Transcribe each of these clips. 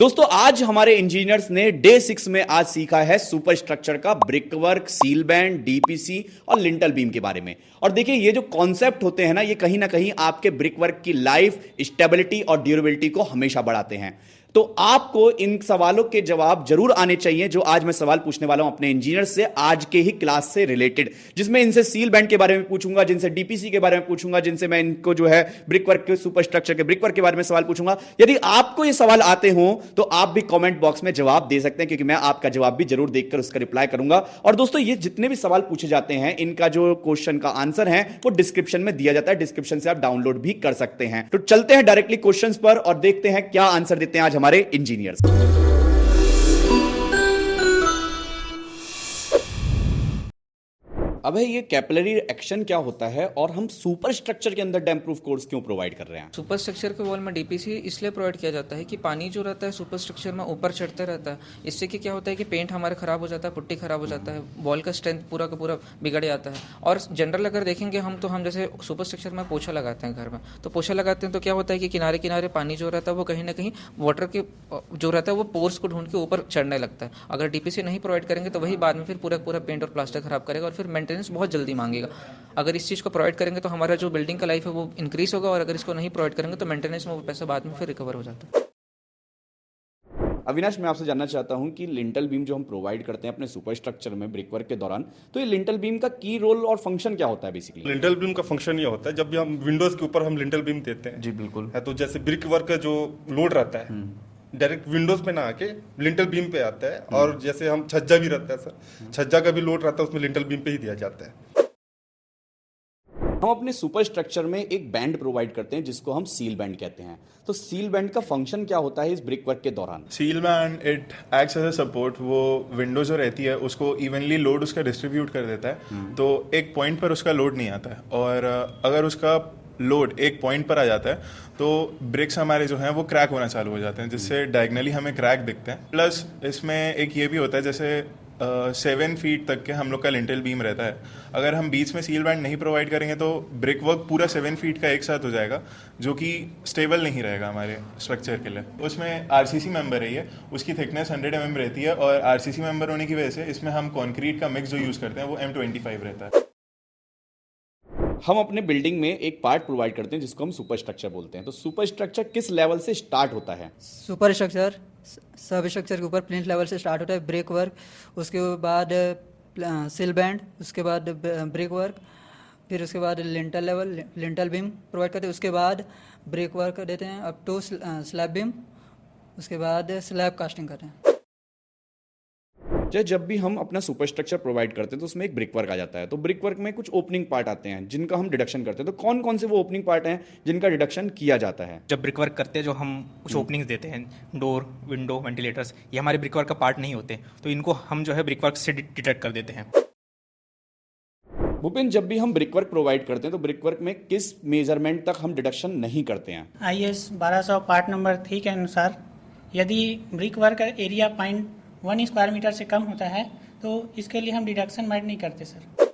दोस्तों आज हमारे इंजीनियर्स ने डे 6 में आज सीखा है सुपर स्ट्रक्चर का brick work, seal band, DPC और लिंटल बीम के बारे में। और देखिए ये जो कॉन्सेप्ट होते हैं ना, ये कहीं ना कहीं आपके ब्रिक वर्क की लाइफ, स्टेबिलिटी और ड्यूरेबिलिटी को हमेशा बढ़ाते हैं। तो आपको इन सवालों के जवाब जरूर आने चाहिए जो आज मैं सवाल पूछने वाला हूं अपने इंजीनियर से आज के ही क्लास से रिलेटेड, जिसमें इनसे सील बैंड के बारे में पूछूंगा, जिनसे डीपीसी के बारे में पूछूंगा, जिनसे मैं इनको जो है ब्रिक वर्क के सुपर स्ट्रक्चर के ब्रिक वर्क के बारे में सवाल पूछूंगा। यदि आपको ये सवाल आते हो तो आप भी कमेंट बॉक्स में जवाब दे सकते हैं, क्योंकि मैं आपका जवाब भी जरूर देखकर उसका रिप्लाई करूंगा। और दोस्तों ये जितने भी सवाल पूछे जाते हैं इनका जो क्वेश्चन का आंसर है वो डिस्क्रिप्शन में दिया जाता है, डिस्क्रिप्शन से आप डाउनलोड भी कर सकते हैं। तो चलते हैं डायरेक्टली क्वेश्चंस पर और देखते हैं क्या आंसर देते हैं आज हमारे इंजीनियर्स। अब है ये कैपिलरी एक्शन क्या होता है और हम सुपर स्ट्रक्चर के अंदर डैम प्रूफ कोर्स क्यों प्रोवाइड कर रहे हैं? सुपर स्ट्रक्चर के वॉल में डीपीसी इसलिए प्रोवाइड किया जाता है कि पानी जो रहता है सुपर स्ट्रक्चर में ऊपर चढ़ता रहता है। इससे कि क्या होता है कि पेंट हमारा खराब हो जाता है, पुट्टी खराब हो जाता है, वॉल का स्ट्रेंथ पूरा का पूरा बिगड़ जाता है। और जनरल अगर देखेंगे हम जैसे सुपर स्ट्रक्चर में पोछा लगाते हैं घर में, तो पोछा लगाते हैं तो क्या होता है कि किनारे किनारे पानी जो रहता है वो कहीं ना कहीं वाटर के जो रहता है वो पोर्स को ढूंढ के ऊपर चढ़ने लगता है। अगर डीपीसी नहीं प्रोवाइड करेंगे तो वही बाद में फिर पूरा पूरा पेंट और प्लास्टर खराब करेगा और फिर मेंटेनेंस बहुत जल्दी मांगेगा। अगर इस चीज़ को प्रोवाइड करेंगे तो हमारा जो बिल्डिंग का लाइफ है वो इंक्रीज होगा, और अगर इसको नहीं प्रोवाइड करेंगे तो मेंटेनेंस में वो पैसा बाद में फिर रिकवर हो जाता है। अविनाश, मैं आपसे जानना चाहता हूं कि लिंटल बीम जो हम प्रोवाइड करते हैं अपने सुपर स्ट्रक्चर में ब्रिक वर्क के दौरान, तो ये लिंटल बीम का की रोल और फंक्शन क्या होता है बेसिकली? लिंटल बीम का फंक्शन ये होता है, जब भी हम विंडोज के ऊपर हम लिंटल बीम देते हैं जी बिल्कुल है, तो जैसे ब्रिक वर्क का जो लोड रहता है डायरेक्ट विंडोज पे ना आके लिंटल बीम पे आता है। और जैसे हम छज्जा भी रहता है सर, छज्जा का भी लोड रहता है उसमें लिंटल बीम पे ही दिया जाता है। हम अपने सुपर स्ट्रक्चर में एक बैंड प्रोवाइड करते हैं जिसको हम सील बैंड कहते हैं। तो सील बैंड का फंक्शन क्या होता है इस ब्रिक वर्क के दौरान? Sill band it acts as a support. वो विंडो जो रहती है उसको इवनली लोड उसका डिस्ट्रीब्यूट कर देता है, तो एक पॉइंट पर उसका लोड नहीं आता है। और अगर उसका लोड एक पॉइंट पर आ जाता है तो ब्रिक्स हमारे जो हैं वो क्रैक होना चालू हो जाते हैं, जिससे डायगनली हमें क्रैक दिखते हैं। प्लस इसमें एक ये भी होता है, जैसे 7 फीट तक के हम लोग का लिंटल बीम रहता है। अगर हम बीच में सील बैंड नहीं प्रोवाइड करेंगे तो ब्रिक वर्क पूरा 7 फीट का एक साथ हो जाएगा, जो कि स्टेबल नहीं रहेगा हमारे स्ट्रक्चर के लिए। उसमें आरसीसी मेंबर है, ये उसकी थिकनेस 100 mm रहती है, और आरसीसी मेंबर होने की वजह से इसमें हम कॉन्क्रीट का मिक्स जो यूज़ करते हैं वो M25 रहता है। हम अपने बिल्डिंग में एक पार्ट प्रोवाइड करते हैं जिसको हम सुपर स्ट्रक्चर बोलते हैं। तो सुपर स्ट्रक्चर किस लेवल से स्टार्ट होता है? सुपर स्ट्रक्चर सब स्ट्रक्चर के ऊपर प्लिंथ लेवल से स्टार्ट होता है, ब्रिक वर्क, उसके बाद सिल बैंड, उसके बाद ब्रिक वर्क, फिर उसके बाद lintel level, lintel beam provide करते हैं, उसके बाद ब्रिक वर्क देते हैं अप टू स्लैब बीम, उसके बाद स्लैब कास्टिंग करते हैं। जब भी हम अपना सुपर स्ट्रक्चर प्रोवाइड करते हैं तो उसमें एक ब्रिक वर्क आ जाता है। तो ब्रिक वर्क में कुछ ओपनिंग पार्ट आते हैं जिनका हम डिडक्शन करते हैं। तो कौन कौन से वो ओपनिंग पार्ट हैं जिनका डिडक्शन किया जाता है? जब ब्रिक वर्क करते हैं जो हम कुछ ओपनिंग्स देते हैं, डोर, विंडो, वेंटिलेटर्स, ये हमारे ब्रिक वर्क का पार्ट नहीं होते, तो इनको हम जो है ब्रिक वर्क से डिटेक्ट कर देते हैं। भूपेन, जब भी हम ब्रिक वर्क प्रोवाइड करते हैं तो ब्रिक वर्क में किस मेजरमेंट तक हम डिडक्शन नहीं करते हैं? IS 1200 पार्ट नंबर 3 के अनुसार यदि ब्रिक वर्क का एरिया 0.1 स्क्वायर मीटर से कम होता है तो इसके लिए हम डिडक्शन मैट नहीं करते sir.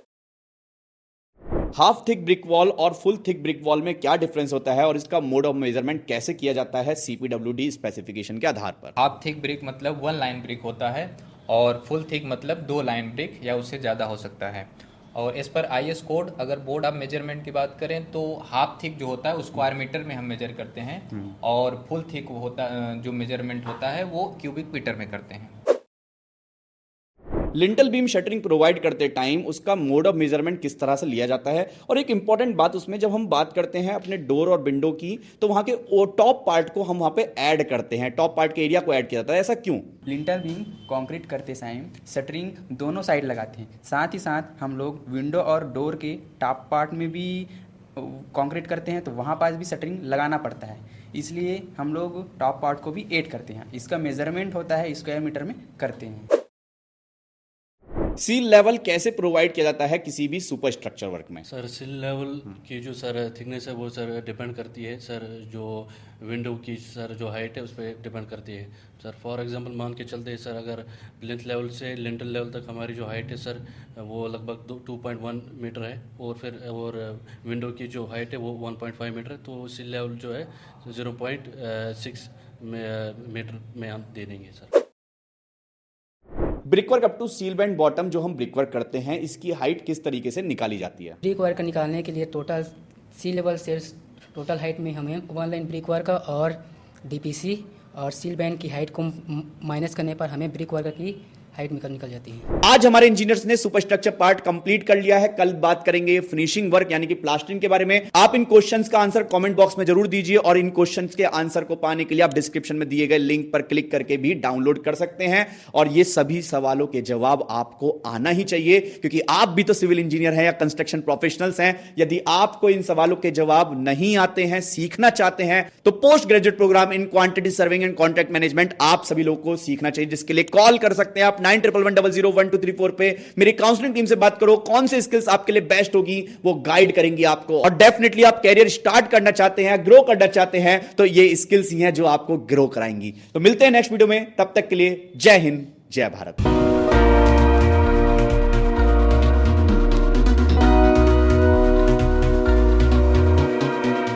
Half thick brick wall और फुल थिक ब्रिक वॉल में क्या डिफरेंस होता है और इसका मोड ऑफ मेजरमेंट कैसे किया जाता है CPWD स्पेसिफिकेशन के आधार पर? हाफ थिक ब्रिक मतलब 1 लाइन ब्रिक होता है, और फुल थिक मतलब 2 लाइन ब्रिक या उससे ज़्यादा हो सकता है। और इस पर IS कोड, अगर बोर्ड ऑफ मेजरमेंट की बात करें तो हाफ थिक जो होता है वो स्क्वायर मीटर में हम मेजर करते हैं, और फुल थिक होता जो मेजरमेंट होता है वो क्यूबिक मीटर में करते हैं। लिंटल बीम शटरिंग प्रोवाइड करते टाइम उसका मोड ऑफ मेजरमेंट किस तरह से लिया जाता है? और एक इंपॉर्टेंट बात उसमें, जब हम बात करते हैं अपने डोर और विंडो की तो वहां के टॉप पार्ट को हम वहां पे ऐड करते हैं, टॉप पार्ट के एरिया को ऐड किया जाता है, ऐसा क्यों? लिंटल बीम कंक्रीट करते टाइम शटरिंग दोनों साइड लगाते हैं, साथ ही साथ हम लोग विंडो और डोर के टॉप पार्ट में भी कंक्रीट करते हैं, तो वहाँ पास भी शटरिंग लगाना पड़ता है। इसलिए हम लोग टॉप पार्ट को भी ऐड करते हैं। इसका मेजरमेंट होता है स्क्वायर मीटर में करते हैं। सील लेवल कैसे प्रोवाइड किया जाता है किसी भी सुपर स्ट्रक्चर वर्क में? सर सील लेवल की जो सर थिकनेस है वो सर डिपेंड करती है सर, जो विंडो की सर जो हाइट है उस पर डिपेंड करती है सर। फॉर एग्जांपल मान के चलते हैं सर, अगर प्लिंथ लेवल से लिंटल लेवल तक हमारी जो हाइट है सर वो लगभग 2.1 मीटर है, और विंडो की जो हाइट है वो 1.5 मीटर है, तो सील लेवल जो है 0.6 मीटर में हम दे देंगे sir. Brickwork up to sill band bottom जो हम ब्रिकवर्क करते हैं, इसकी हाइट किस तरीके से निकाली जाती है? ब्रिक वर्क निकालने के लिए टोटल सी लेवल से टोटल हाइट में हमें वन लाइन ब्रिक वर्क और डीपीसी और सील बैंड की हाइट को माइनस करने पर हमें ब्रिक वर्क की हाइट निकल जाती है। आज हमारे इंजीनियर्स ने सुपरस्ट्रक्चर पार्ट कंप्लीट कर लिया है। कल बात करेंगे फिनिशिंग वर्क यानी कि प्लास्टरिंग के बारे में। आप इन क्वेश्चंस का आंसर कमेंट बॉक्स में जरूर दीजिए और इन क्वेश्चंस के आंसर को पाने के लिए आप डिस्क्रिप्शन में दिए गए लिंक पर क्लिक करके भी डाउनलोड कर सकते हैं। और ये सभी सवालों के जवाब आपको आना ही चाहिए, क्योंकि आप भी तो सिविल इंजीनियर हैं या कंस्ट्रक्शन प्रोफेशनल्स हैं। यदि आपको इन सवालों के जवाब नहीं आते हैं, सीखना चाहते हैं, तो post graduate programme in quantity surveying and contract management आप सभी लोगों को सीखना चाहिए, जिसके लिए कॉल कर सकते हैं आप 9111001234 पे। मेरी काउंसलिंग टीम से बात करो, कौन से स्किल्स आपके लिए बेस्ट होगी, वो गाइड करेंगी आपको। और डेफिनेटली आप कैरियर स्टार्ट करना चाहते हैं, ग्रो करना चाहते हैं, तो ये स्किल्स ही हैं जो आपको ग्रो कराएंगी। तो मिलते हैं नेक्स्ट वीडियो में, तब तक के लिए जय हिंद, जय भारत।